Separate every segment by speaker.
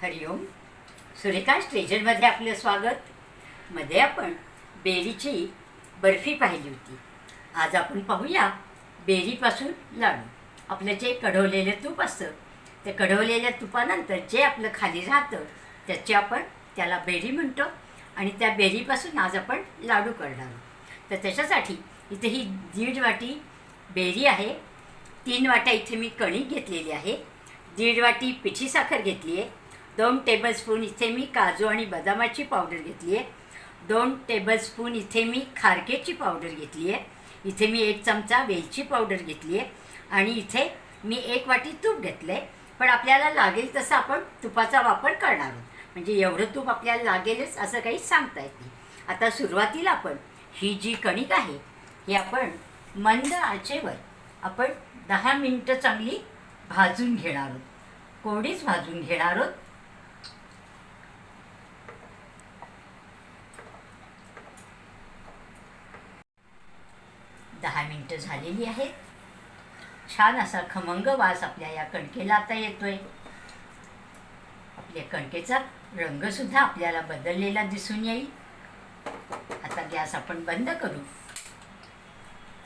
Speaker 1: हरिओम. सुरेखा स्टेजरमध्ये आपलं स्वागत. मध्ये आपण बेरीची बर्फी पाहिली होती. आज आपण पाहूया बेरीपासून लाडू. आपलं जे कढवलेलं तूप असतं ते कढवलेल्या तुपानंतर जे आपलं खाली राहतं त्याला बेरी म्हणतो आणि त्या बेरीपासून आज आपण लाडू करणार आहोत. तर त्याच्यासाठी इथे ही 1.5 वाटी बेरी आहे, 3 वाट्या इथे मी कणिक घेतलेली आहे, 1.5 वाटी पिठी साखर घेतली आहे, 2 टेबलस्पून इथे मी काजू आणि बदामाची पावडर घेतली आहे, 2 टेबलस्पून इथे मी खारकेची पावडर घेतली आहे, इथे मी 1 चमचा वेलची पावडर घेतली आहे आणि इथे मी 1 वाटी तूप घेतलं आहे. पण आपल्याला लागेल तसं आपण तुपाचा वापर करणार आहोत. म्हणजे एवढं तूप आपल्याला लागेलच असं काही सांगता येत नाही. आता सुरुवातीला आपण ही जी कणिक आहे ही आपण मंद आचेवर आपण 10 मिनिटं चांगली भाजून घेणार आहोत. कोरडीच भाजून घेणार आहोत. दहा मिनिटं झालेली आहेत. छान असा खमंग वास आपल्या या कणकेला आता येतोय. आपल्या कणकेचा रंगसुद्धा आपल्याला बदललेला दिसून येईल. आता गॅस आपण बंद करू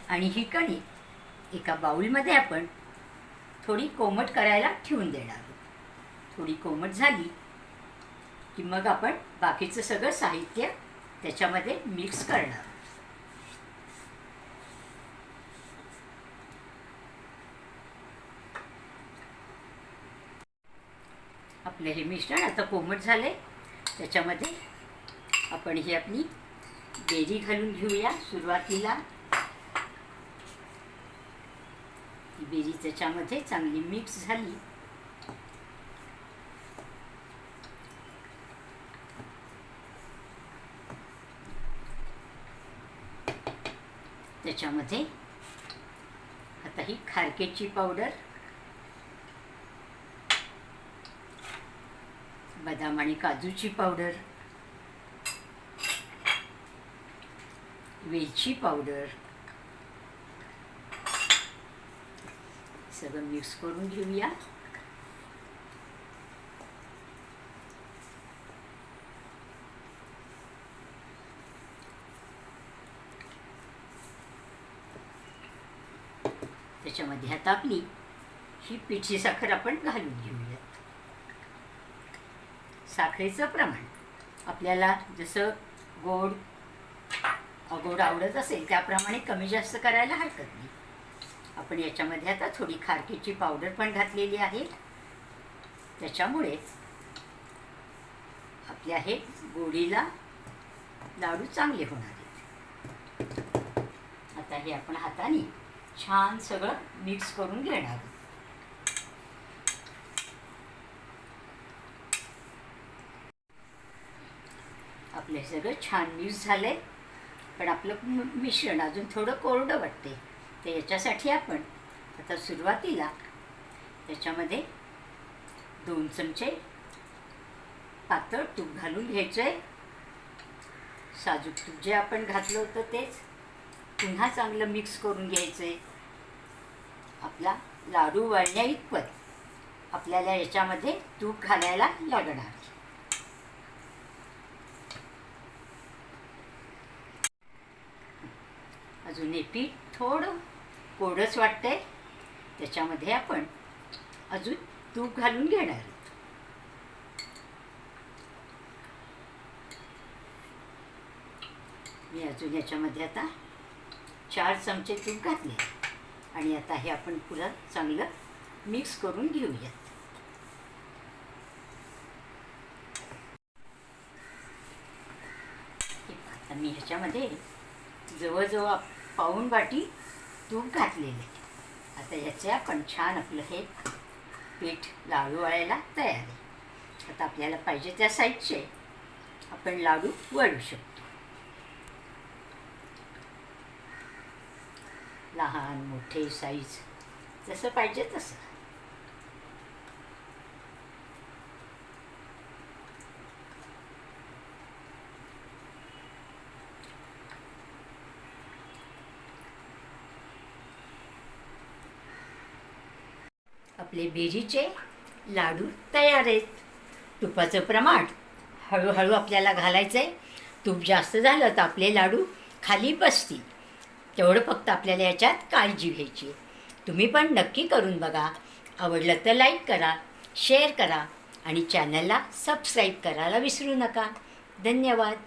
Speaker 1: आणि ही कणिक एका बाउलमध्ये आपण थोडी कोमट करायला ठेवून देणार आहोत. थोडी कोमट झाली की मग आपण बाकीचं सगळं साहित्य त्याच्यामध्ये मिक्स करणार आहोत. आपलं हे मिश्रण आता कोमट झालंय. त्याच्यामध्ये आपण ही आपली बेरी घालून घेऊया. सुरुवातीला ही बेरी त्याच्यामध्ये चांगली मिक्स झाली त्याच्यामध्ये आता ही खारकेची पावडर, बदाम आणि काजूची पावडर, वेलची पावडर सगळं मिक्स करून घेऊया. त्याच्यामध्ये आता आपली ही पिठी साखर आपण घालून घेऊया. साखरेचं प्रमाण आपल्याला जसं गोड आवडत असेल त्याप्रमाणे कमी जास्त करायला हरकत नाही. आपण याच्यामध्ये आता थोडी खारकेची पावडर पण घातलेली आहे. त्याच्यामुळे आपल्या हे गोडीला लाडू चांगले होणार आहेत. आता हे आपण हाताने छान सगळं मिक्स करून घेणार आहोत. आपलं सगळं छान मिक्स झालंय. पण आपलं मिश्रण अजून थोडं कोरडं वाटते. तर याच्यासाठी आपण आता सुरुवातीला त्याच्यामध्ये 2 चमचे पातळ तूप घालून घ्यायचं आहे. साजूक तूप जे आपण घातलं होतं तेच पुन्हा चांगलं मिक्स करून घ्यायचं आहे. आपला लाडू वळण्या इतपत आपल्याला याच्यामध्ये तूप घालायला लागणार. अजून हे पीठ थोडं कोरडंच वाटतंय. त्याच्यामध्ये आपण अजून तूप घालून घेणार आहोत. मी अजून याच्यामध्ये आता 4 चमचे तूप घातले आणि आता हे आपण पुन्हा चांगलं मिक्स करून घेऊयात. आता मी ह्याच्यामध्ये जवळजवळ पाऊण वाटी तूप घातलेले. आता याचे आपण छान आपलं हे पीठ लाडू वळायला तयार आहे. आता आपल्याला पाहिजे त्या साईजचे आपण लाडू वळू शकतो. लहान मोठे साईज जसं पाहिजे तसं. आपले बेरीचे लाडू तयार आहेत. तुपाचं प्रमाण हळूहळू आपल्याला घालायचं आहे. तूप जास्त झालं तर आपले लाडू खाली बसतील. तेवढं फक्त आपल्याला याच्यात काळजी घ्यायची आहे. तुम्ही पण नक्की करून बघा. आवडलं तर लाईक करा, शेअर करा आणि चॅनलला सबस्क्राईब करायला विसरू नका. धन्यवाद.